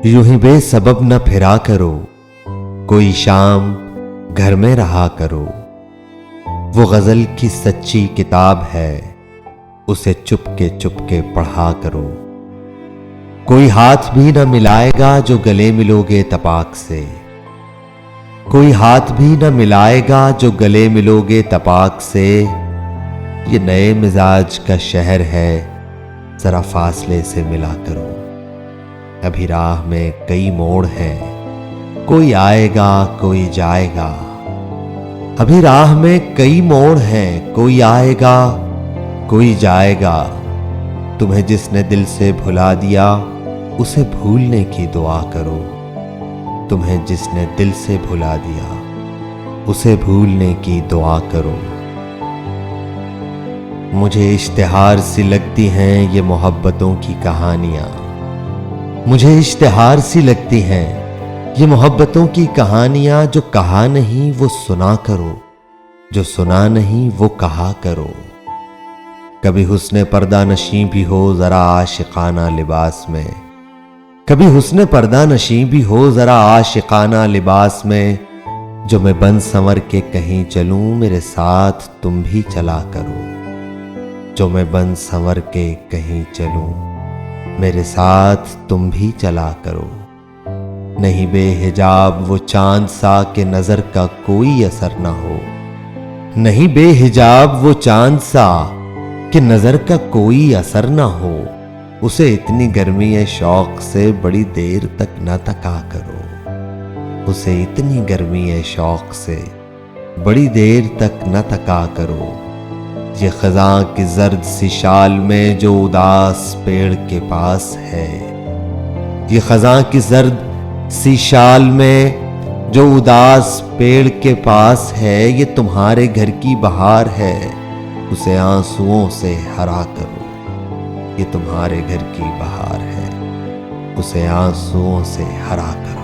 यूं ही बेसबब न फिरा करो, कोई शाम घर में रहा करो। वो गजल की सच्ची किताब है, उसे चुपके पढ़ा करो। कोई हाथ भी न मिलाएगा जो गले मिलोगे तपाक से। कोई हाथ भी न मिलाएगा जो गले मिलोगे तपाक से। ये नए मिजाज का शहर है, जरा फासले से मिला करो। अभी राह में कई मोड़ हैं, कोई आएगा कोई जाएगा। अभी राह में कई मोड़ हैं, कोई आएगा कोई जाएगा। तुम्हें जिसने दिल से भुला दिया, उसे भूलने की दुआ करो। तुम्हें जिसने दिल से भुला दिया, उसे भूलने की दुआ करो। मुझे इश्तिहार सी लगती हैं ये मोहब्बतों की कहानियां। मुझे इश्तिहार सी लगती हैं ये मोहब्बतों की कहानियां। जो कहा नहीं वो सुना करो, जो सुना नहीं वो कहा करो। कभी हुस्ने पर्दा नशीं भी हो जरा आशिकाना लिबास में। कभी हुस्ने पर्दा नशीं भी हो जरा आशिकाना लिबास में। जो मैं बन संवर के कहीं चलूं, मेरे साथ तुम भी चला करो। जो मैं बन संवर के कहीं चलूं, मेरे साथ तुम भी चला करो। नहीं बेहिजाब वो चांद सा कि नजर का कोई असर ना हो। नहीं बेहिजाब वो चांद सा कि नजर का कोई असर ना हो। उसे इतनी गर्मी है शौक से बड़ी देर तक न तका करो। उसे इतनी गर्मी है शौक से बड़ी देर तक न तका करो। ये खज़ां की जर्द सी शाल में जो उदास पेड़ के पास है। ये खज़ां की जर्द सी शाल में जो उदास पेड़ के पास है। ये तुम्हारे घर की बहार है, उसे आंसुओं से हरा करो। ये तुम्हारे घर की बहार है, उसे आंसुओं से हरा करो।